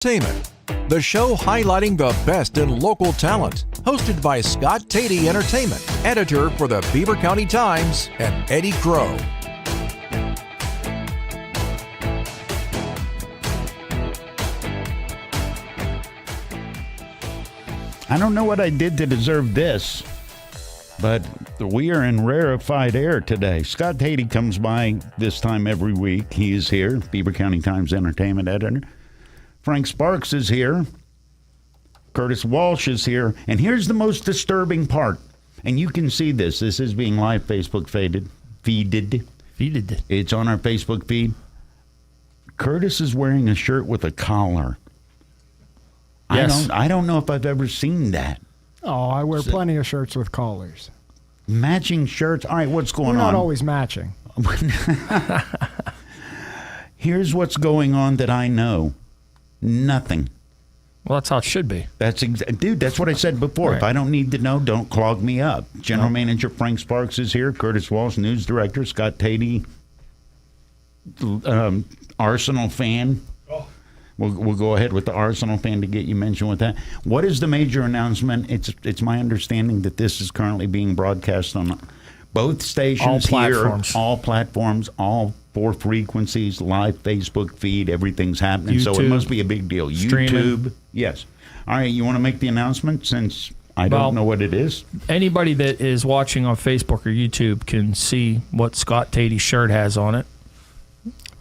Entertainment, the show highlighting the best in local talent, hosted by Scott Tady Entertainment, editor for the Beaver County Times, and Eddie Crow. I don't know what I did to deserve this, but we are in rarefied air today. Scott Tady comes by this time every week. He is here, Beaver County Times Entertainment editor. Frank Sparks is here. Curtis Walsh is here. And here's the most disturbing part. And you can see this. This is being live Facebook feeded. It's on our Facebook feed. Curtis is wearing a shirt with a collar. Yes. I don't know if I've ever seen that. Oh, I wear plenty of shirts with collars. Matching shirts? All right, what's going on? We're not always matching. Here's what's going on that I know. Nothing. Well, that's how it should be. Dude, that's what I said before. Right. If I don't need to know, don't clog me up. General Manager Frank Sparks is here. Curtis Walsh, News Director. Scott Tady, Arsenal fan. We'll go ahead with the Arsenal fan to get you mentioned with that. What is the major announcement? It's my understanding that this is currently being broadcast on both stations all platforms, all 4 frequencies, live Facebook feed, everything's happening. YouTube, so it must be a big deal. streaming. YouTube, yes. All right, you want to make the announcement since I don't know what it is? Anybody that is watching on Facebook or YouTube can see what Scott Tady's shirt has on it.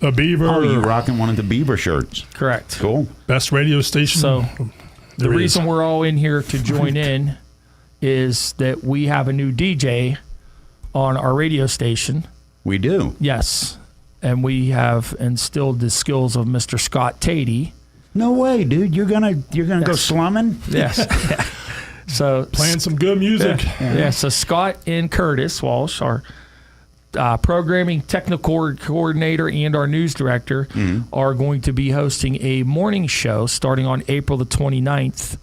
A Beaver. Oh, you're rocking one of the Beaver shirts. Correct. Cool. Best radio station. So the reason we're all in here to join in is that we have a new DJ on our radio station. We do. Yes. And we have instilled the skills of Mr. Scott Tady. No way, dude. You're gonna go slumming? Yes. So playing some good music. Yeah. So Scott and Curtis Walsh, our programming technical coordinator and our news director, are going to be hosting a morning show starting on April the 29th.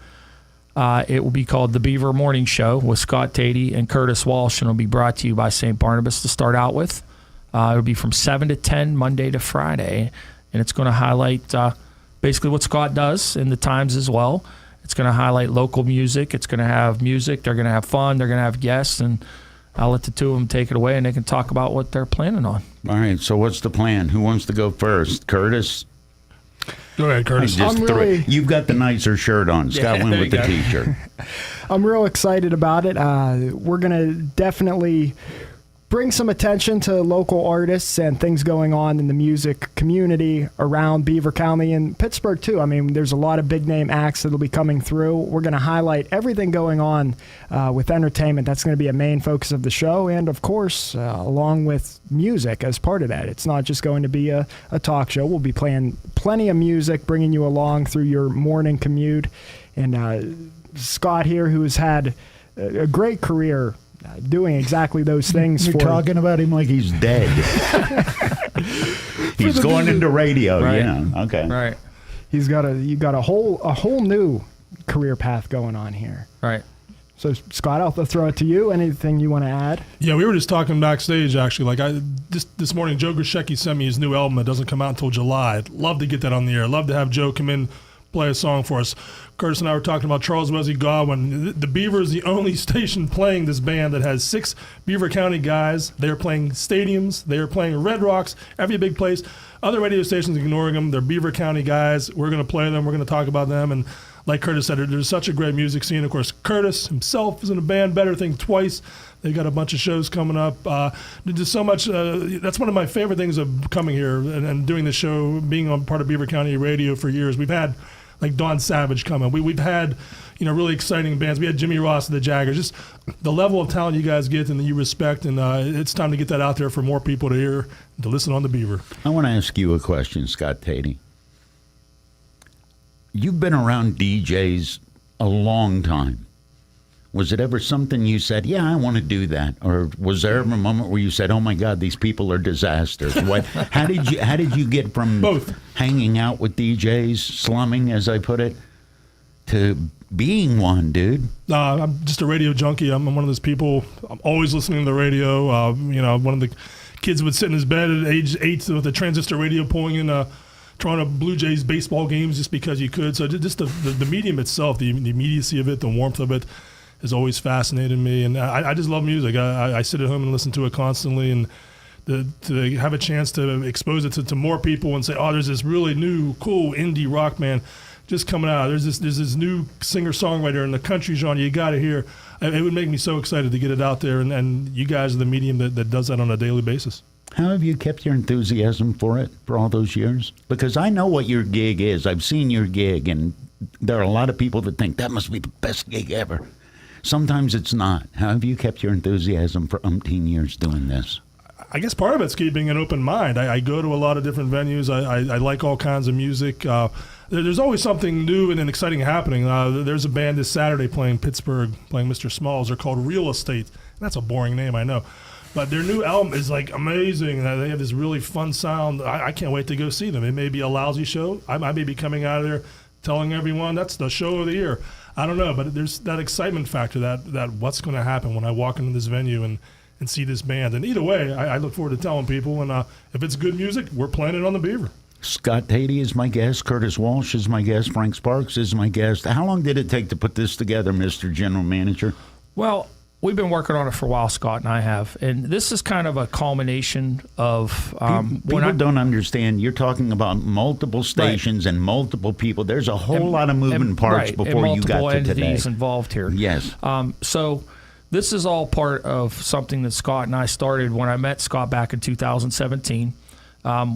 It will be called The Beaver Morning Show with Scott Tady and Curtis Walsh, and it'll be brought to you by St. Barnabas to start out with. It'll be from 7 to 10, Monday to Friday, and it's going to highlight basically what Scott does in the Times as well. It's going to highlight local music. It's going to have music. They're going to have fun. They're going to have guests, and I'll let the two of them take it away, and they can talk about what they're planning on. All right, so what's the plan? Who wants to go first? Curtis? Go ahead, Curtis. You've got the nicer shirt on. Scott went with the T-shirt. I'm real excited about it. We're going to definitely bring some attention to local artists and things going on in the music community around Beaver County and Pittsburgh, too. I mean, there's a lot of big-name acts that will be coming through. We're going to highlight everything going on with entertainment. That's going to be a main focus of the show, and, of course, along with music as part of that. It's not just going to be a talk show. We'll be playing plenty of music, bringing you along through your morning commute. And Scott here, who has had a great career doing exactly those things. You're talking about him like he's dead. He's going into radio, right. Yeah. Okay. Right. You got a whole new career path going on here. Right. So Scott, I'll throw it to you. Anything you want to add? Yeah, we were just talking backstage actually. Like this morning, Joe Grishecki sent me his new album. It doesn't come out until July. I'd love to get that on the air. Love to have Joe come in, play a song for us. Curtis and I were talking about Charles Wesley Godwin. The Beaver is the only station playing this band that has 6 Beaver County guys. They're playing stadiums. They're playing Red Rocks, every big place. Other radio stations ignoring them. They're Beaver County guys. We're going to play them. We're going to talk about them. And like Curtis said, there's such a great music scene. Of course, Curtis himself is in a band, Better Thing Twice. They got a bunch of shows coming up. There's so much. That's one of my favorite things of coming here and doing the show, being on part of Beaver County radio for years. We've had like Don Savage coming. We've had, really exciting bands. We had Jimmy Ross and the Jaggers. Just the level of talent you guys get and that you respect, and it's time to get that out there for more people to hear and to listen on the Beaver. I want to ask you a question, Scott Tady. You've been around DJs a long time. Was it ever something you said, yeah, I want to do that? Or was there ever a moment where you said, oh, my God, these people are disasters? How did you get from both hanging out with DJs, slumming, as I put it, to being one, dude? I'm just a radio junkie. I'm one of those people. I'm always listening to the radio. One of the kids would sit in his bed at age 8 with a transistor radio pulling in Toronto Blue Jays baseball games just because you could. So just the medium itself, the immediacy of it, the warmth of it, has always fascinated me. And I just love music. I sit at home and listen to it constantly, and to have a chance to expose it to more people and say, oh, there's this really new, cool indie rock band just coming out. There's this new singer-songwriter in the country genre you got to hear. It would make me so excited to get it out there, and you guys are the medium that does that on a daily basis. How have you kept your enthusiasm for it for all those years? Because I know what your gig is. I've seen your gig, and there are a lot of people that think that must be the best gig ever. Sometimes it's not. How have you kept your enthusiasm for umpteen years doing this? I guess part of it's keeping an open mind. I go to a lot of different venues. I like all kinds of music. There's always something new and exciting happening. There's a band this Saturday playing Pittsburgh, playing Mr. Smalls. They're called Real Estate. That's a boring name, I know. But their new album is like amazing. They have this really fun sound. I can't wait to go see them. It may be a lousy show. I may be coming out of there telling everyone that's the show of the year. I don't know, but there's that excitement factor that what's going to happen when I walk into this venue and see this band. And either way, I look forward to telling people. And if it's good music, we're playing it on the Beaver. Scott Tady is my guest. Curtis Walsh is my guest. Frank Sparks is my guest. How long did it take to put this together, Mr. General Manager? Well, we've been working on it for a while, Scott and I have. And this is kind of a culmination of... people don't understand. You're talking about multiple stations and multiple people. There's a whole lot of moving parts before you got to today. Multiple entities involved here. Yes. So this is all part of something that Scott and I started when I met Scott back in 2017,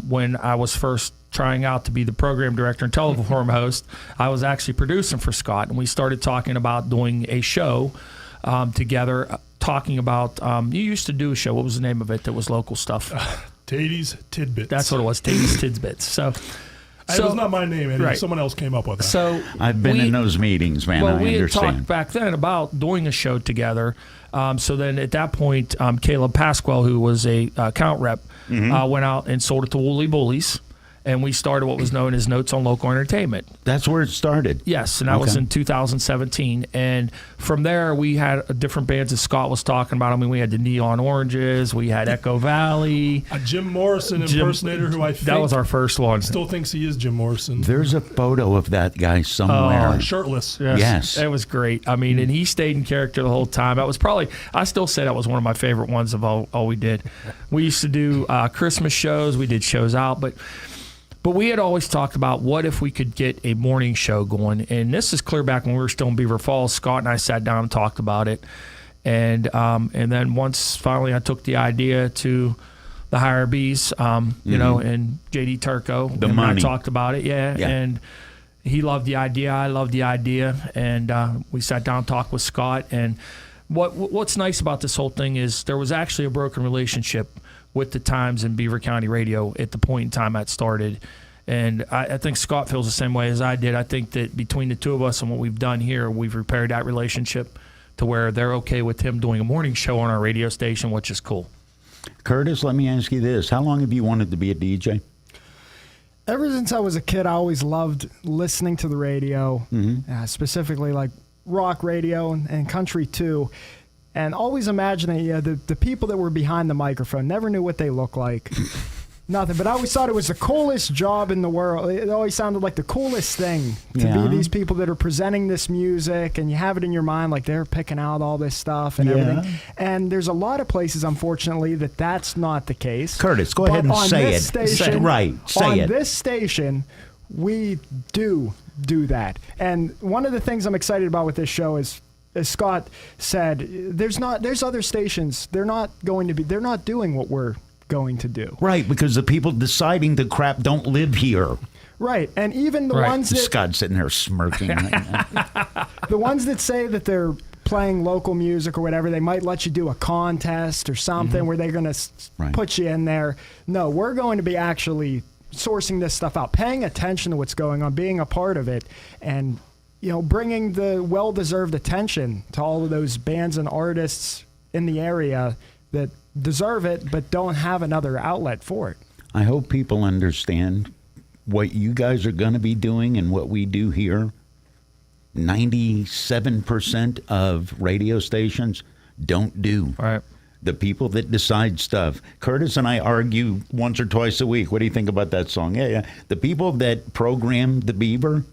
when I was first trying out to be the program director and television host. I was actually producing for Scott, and we started talking about doing a show together, talking about, you used to do a show. What was the name of it that was local stuff? Tady's Tidbits. That's what it was, Tady's Tidbits. So it was not my name, Eddie. Right. Someone else came up with that. So I've been in those meetings, man. Well, I we understand. had talked back then about doing a show together. So then at that point, Caleb Pasquale, who was a account rep, went out and sold it to Woolly Bullies. And we started what was known as Notes on Local Entertainment. That's where it started. Yes, and that was in 2017. And from there, we had different bands that Scott was talking about. I mean, we had the Neon Oranges, we had Echo Valley. A Jim Morrison impersonator who I think... That was our first one. Still thinks he is Jim Morrison. There's a photo of that guy somewhere. Shirtless. Yes. It was great. I mean, and he stayed in character the whole time. That was probably... I still say that was one of my favorite ones of all we did. We used to do Christmas shows. We did shows out, But we had always talked about what if we could get a morning show going. And this is clear back when we were still in Beaver Falls. Scott and I sat down and talked about it. And then once finally I took the idea to the Higher B's, you know, and JD Turco. And I talked about it, yeah. And he loved the idea. I loved the idea. And we sat down and talked with Scott. And what's nice about this whole thing is there was actually a broken relationship with the Times and Beaver County Radio at the point in time that started. And I think Scott feels the same way as I did. I think that between the two of us and what we've done here, we've repaired that relationship to where they're okay with him doing a morning show on our radio station, which is cool. Curtis, let me ask you this. How long have you wanted to be a DJ? Ever since I was a kid, I always loved listening to the radio, specifically like rock radio and country too. And always imagining the people that were behind the microphone. Never knew what they looked like. Nothing. But I always thought it was the coolest job in the world. It always sounded like the coolest thing to be these people that are presenting this music, and you have it in your mind like they're picking out all this stuff and everything. And there's a lot of places, unfortunately, that's not the case. Curtis, go ahead and say it. Say it. On this station, we do that. And one of the things I'm excited about with this show is, as Scott said, there's other stations. They're not doing what we're going to do. Right, because the people deciding the crap don't live here. Right, and even the ones that... Scott's sitting there smirking. The ones that say that they're playing local music or whatever, they might let you do a contest or something where they're going to put you in there. No, we're going to be actually sourcing this stuff out, paying attention to what's going on, being a part of it, and bringing the well-deserved attention to all of those bands and artists in the area that deserve it but don't have another outlet for it. I hope people understand what you guys are going to be doing and what we do here. 97% of radio stations don't do. Right. The people that decide stuff. Curtis and I argue once or twice a week. What do you think about that song? Yeah. The people that program the Beaver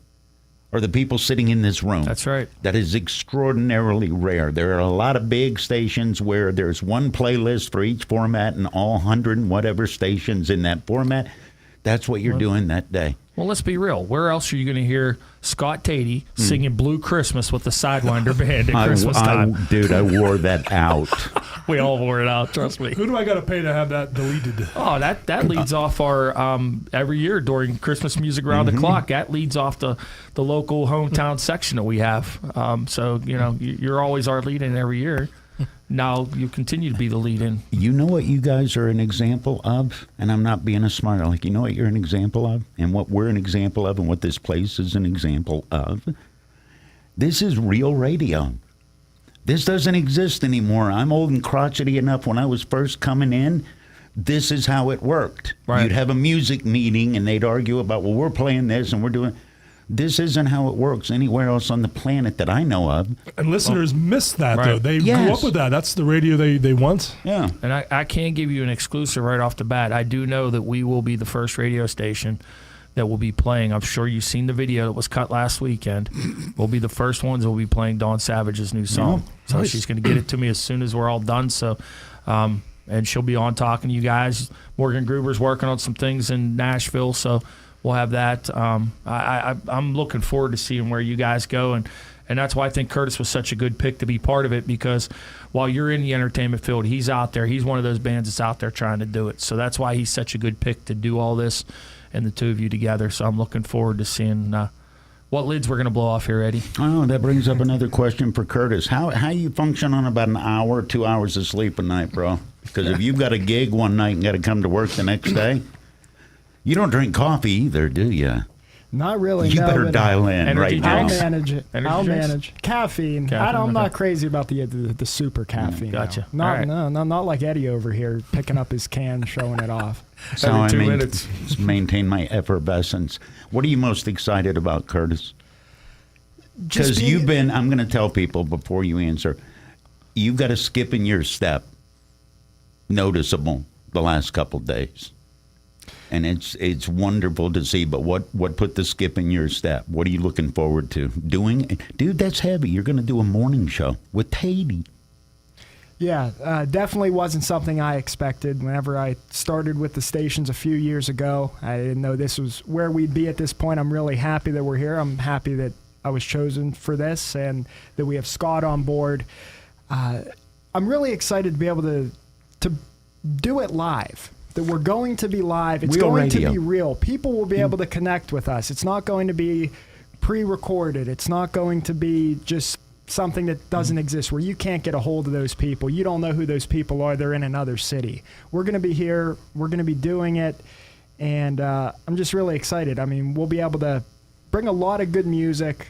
are the people sitting in this room. That's right. That is extraordinarily rare. There are a lot of big stations where there's one playlist for each format and all 100 and whatever stations in that format. That's what you're doing that day. Well, let's be real. Where else are you going to hear Scott Tady singing Blue Christmas with the Sidewinder Band at Christmas time? Dude, I wore that out. We all wore it out, trust me. Who do I got to pay to have that deleted? Oh, that leads off our every year during Christmas music around the clock. That leads off the local hometown section that we have. So, you're always our lead-in every year. Now you continue to be the lead-in. You know what you guys are an example of? And I'm not being a smart aleck. You know what you're an example of? And what we're an example of and what this place is an example of? This is real radio. This doesn't exist anymore. I'm old and crotchety enough. When I was first coming in, this is how it worked. Right. You'd have a music meeting and they'd argue about, well, we're playing this and we're doing... This isn't how it works anywhere else on the planet that I know of. And listeners miss that, though. They grew up with that. That's the radio they want. Yeah. And I can't give you an exclusive right off the bat. I do know that we will be the first radio station that will be playing. I'm sure you've seen the video that was cut last weekend. We'll be the first ones that will be playing Dawn Savage's new song. So she's going to get it to me as soon as we're all done. So, and she'll be on talking to you guys. Morgan Gruber's working on some things in Nashville, so we'll have that. I'm looking forward to seeing where you guys go, and that's why I think Curtis was such a good pick to be part of it, because while you're in the entertainment field, he's out there. He's one of those bands that's out there trying to do it. So that's why he's such a good pick to do all this, and the two of you together. So I'm looking forward to seeing what lids we're going to blow off here, Eddie. Oh, that brings up another question for Curtis. How you function on about an hour, 2 hours of sleep a night, bro? Because if you've got a gig one night and got to come to work the next day, you don't drink coffee either, do you? Not really. You better dial in right now. I'll manage it. I'll manage caffeine. I'm not okay. crazy about the super caffeine. Gotcha. No. All right. No, not like Eddie over here picking up his can, showing it off. So Every I 2 minutes. maintain my effervescence. What are you most excited about, Curtis? Because you've been, I'm going to tell people before you answer, you've got a skip in your step noticeable the last couple days. And it's wonderful to see, but what put the skip in your step? What are you looking forward to doing? Dude, that's heavy. You're going to do a morning show with Tady. Yeah, definitely wasn't something I expected. Whenever I started with the stations a few years ago, I didn't know this was where we'd be at this point. I'm really happy that we're here. I'm happy that I was chosen for this and that we have Scott on board. I'm really excited to be able to do it live. That we're going to be live. It's Real going radio. to be real. People will be able to connect with us. It's not going to be pre-recorded. It's not going to be just something that doesn't exist where you can't get a hold of those people. You don't know who those people are. They're in another city. We're going to be here. We're going to be doing it. And I'm just really excited. I mean, we'll be able to bring a lot of good music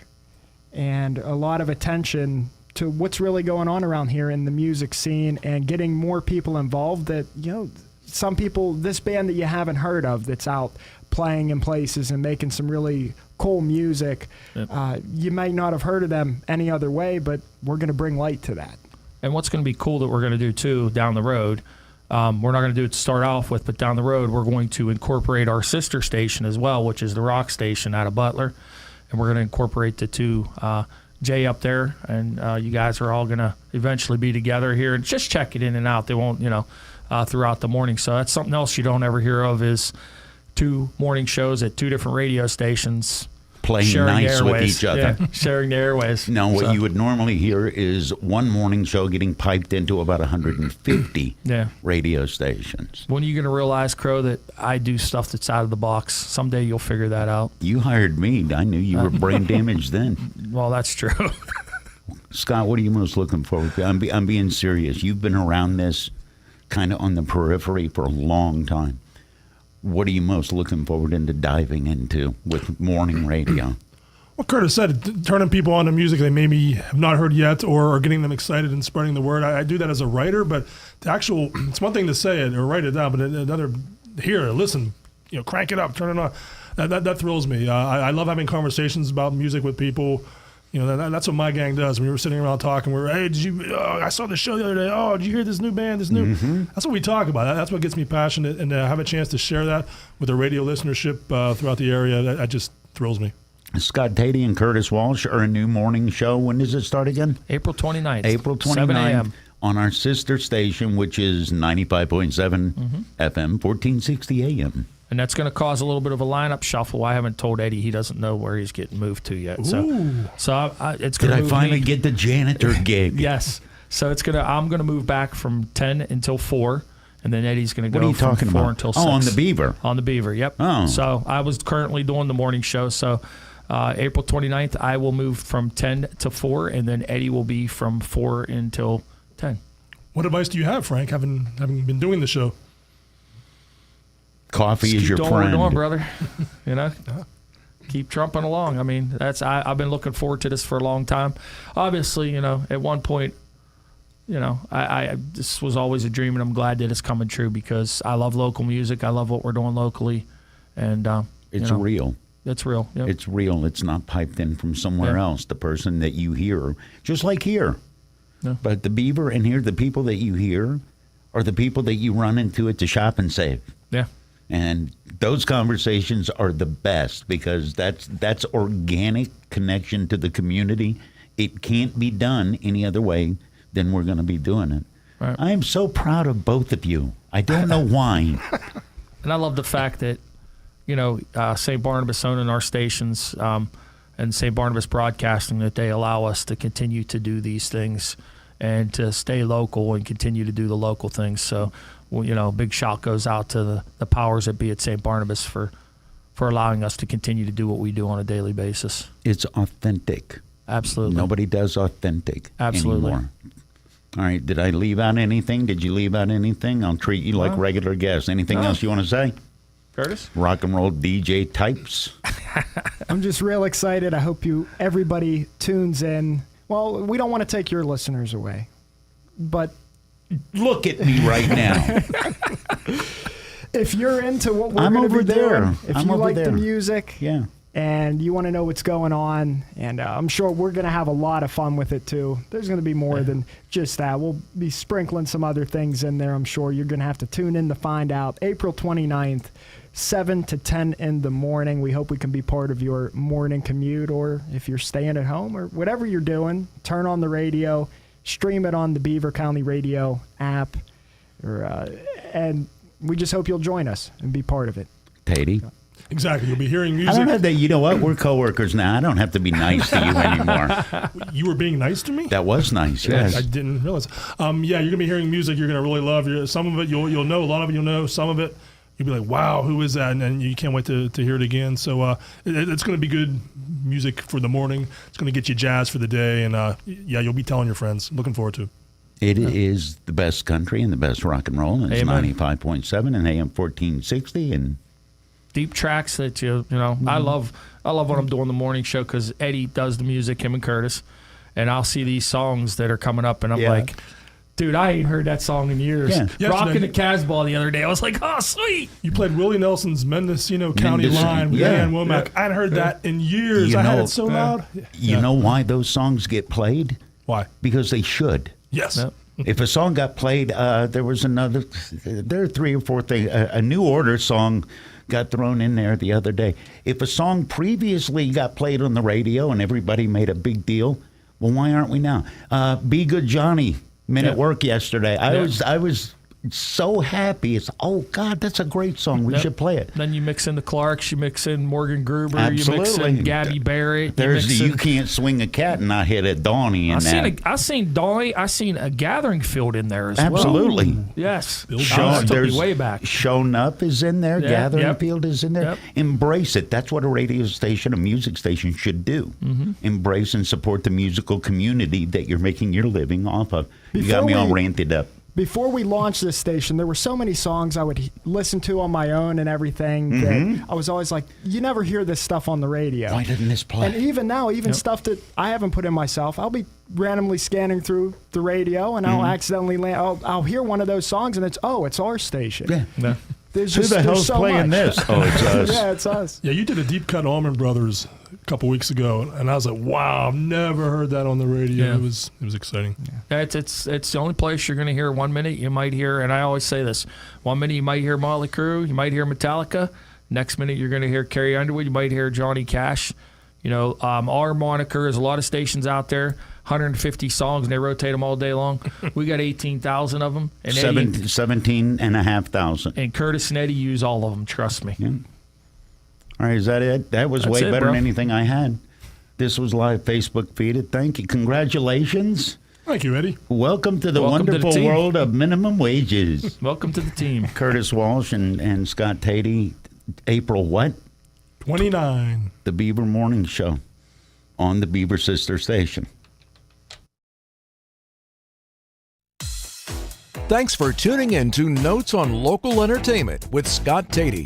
and a lot of attention to what's really going on around here in the music scene and getting more people involved that, some people, this band that you haven't heard of that's out playing in places and making some really cool music, you might not have heard of them any other way, but we're going to bring light to that. And what's going to be cool that we're going to do, too, down the road, we're not going to do it to start off with, but down the road, we're going to incorporate our sister station as well, which is the Rock Station out of Butler. And we're going to incorporate the two, Jay up there, and you guys are all going to eventually be together here and just check it in and out. They won't, throughout the morning. So that's something else you don't ever hear of is two morning shows at two different radio stations. Playing nice with each other. Yeah, sharing the airways. No, what you would normally hear is one morning show getting piped into about 150 radio stations. When are you going to realize, Crow, that I do stuff that's out of the box? Someday you'll figure that out. You hired me. I knew you were brain damaged then. Well, that's true. Scott, what are you most looking forward to? I'm being serious. You've been around this kind of on the periphery for a long time. What are you most looking forward into diving into with morning radio? Well, Curtis said, turning people on to music they maybe have not heard yet or are getting them excited and spreading the word. I do that as a writer, but it's one thing to say it or write it down, but another, hear, listen, crank it up, turn it on. That thrills me. I love having conversations about music with people, You know, that's what my gang does. We were sitting around talking. We're, hey, I saw the show the other day. Oh, did you hear this new band? This new. That's what we talk about. That's what gets me passionate, and to have a chance to share that with the radio listenership throughout the area, that just thrills me. Scott Tady and Curtis Walsh are a new morning show. When does it start again? April 29th. April 29th. 7 a.m. On our sister station, which is 95.7 FM, 1460 AM. And that's going to cause a little bit of a lineup shuffle. I haven't told Eddie. He doesn't know where he's getting moved to yet. So it's going to. Did I finally get the janitor gig? Yes. So I'm going to move back from 10 until 4, and then Eddie's going to go from 4 until 6. Oh, on the Beaver. On the Beaver, yep. Oh. So I was currently doing the morning show. So April 29th, I will move from 10 to 4, and then Eddie will be from 4 until 10. What advice do you have, Frank, having been doing the show? Coffee is your friend. Keep doing what we're doing, brother. You know, keep trumping along. I mean, I've been looking forward to this for a long time. Obviously, you know, at one point, you know, I this was always a dream, and I'm glad that it's coming true because I love local music. I love what we're doing locally, and it's real. It's real. Yep. It's real. It's not piped in from somewhere else. The person that you hear, just like here. Yeah. But the Beaver and here, the people that you hear are the people that you run into at the shop and save. Yeah. And those conversations are the best because that's organic connection to the community. It can't be done any other way than we're going to be doing it. Right. I am so proud of both of you. I don't know why. And I love the fact that, you know, St. Barnabas owning our stations and St. Barnabas Broadcasting, that they allow us to continue to do these things and to stay local and continue to do the local things. So, well, you know, big shout goes out to the powers that be at St. Barnabas for allowing us to continue to do what we do on a daily basis. It's authentic. Absolutely. Nobody does authentic Absolutely. anymore. All right. Did I leave out anything? Did you leave out anything? I'll treat you like regular guests. Anything else you want to say? Curtis? Rock and roll DJ types. I'm just real excited. I hope everybody tunes in. Well, we don't want to take your listeners away, but look at me right now. If you're into what we're going to be doing, if you like the music, and you want to know what's going on, and I'm sure we're going to have a lot of fun with it too. There's going to be more than just that. We'll be sprinkling some other things in there. I'm sure you're going to have to tune in to find out. April 29th. 7 to 10 in the morning. We hope we can be part of your morning commute, or if you're staying at home or whatever you're doing, turn on the radio, stream it on the Beaver County Radio app, and we just hope you'll join us and be part of it. Tady? Exactly. You'll be hearing music. I don't have to, you know what? We're coworkers now. I don't have to be nice to you anymore. You were being nice to me? That was nice, yes. I didn't realize. You're going to be hearing music you're going to really love. Some of it you'll know. A lot of it you'll know. Some of it you'll be like, wow, who is that? And you can't wait to hear it again. So it's going to be good music for the morning. It's going to get you jazzed for the day. And, you'll be telling your friends. Looking forward to it. It is the best country and the best rock and roll. And it's 95.7 and AM 1460. And deep tracks that, you know, I love when I'm doing the morning show because Eddie does the music, him and Curtis. And I'll see these songs that are coming up, and I'm like, dude, I ain't heard that song in years. Yeah. Rocking the Casbah the other day. I was like, oh, sweet. You played Willie Nelson's Mendocino County line with Ann Womack. I hadn't heard that in years. I had it so loud. You know why those songs get played? Why? Because they should. Yes. Yep. If a song got played, there are 3 or 4 things. A New Order song got thrown in there the other day. If a song previously got played on the radio and everybody made a big deal, well, why aren't we now? Be Good Johnny. At work yesterday. I was so happy. It's, oh, God, that's a great song. We should play it. Then you mix in the Clarks, you mix in Morgan Gruber, Absolutely. You mix in Gabby Barrett. There's You Can't Swing a Cat and Not Hit a Donnie in that. I seen Donnie. I seen a Gathering Field in there as well. Absolutely. Yes. There's way back. Shown Up is in there. Gathering Field is in there. Yep. Embrace it. That's what a radio station, a music station should do. Mm-hmm. Embrace and support the musical community that you're making your living off of. You got me all ranted up. Before we launched this station, there were so many songs I would listen to on my own and everything that I was always like, you never hear this stuff on the radio. Why didn't this play? And even now, stuff that I haven't put in myself, I'll be randomly scanning through the radio and I'll accidentally I'll hear one of those songs and it's our station. Yeah. Who the hell's playing this? Oh, it's us. Yeah, it's us. Yeah, you did a deep cut Allman Brothers couple weeks ago, and I was like, wow, I've never heard that on the radio. Yeah. It was exciting. It's the only place you're going to hear. 1 minute you might hear, and I always say this: 1 minute you might hear Motley Crue, you might hear Metallica. Next minute you're going to hear Carrie Underwood, you might hear Johnny Cash. You know, our moniker is a lot of stations out there, 150 songs, and they rotate them all day long. We got 18,000 of them. And 17,500. And Curtis and Eddie use all of them, trust me. Yeah. All right, is that it? That was way better than anything I had. This was live Facebook feed. Thank you. Congratulations. Thank you, Eddie. Welcome to the wonderful world of minimum wages. Welcome to the team. Curtis Walsh and Scott Tady. April what? 29. The Beaver Morning Show on the Beaver Sister Station. Thanks for tuning in to Notes on Local Entertainment with Scott Tady.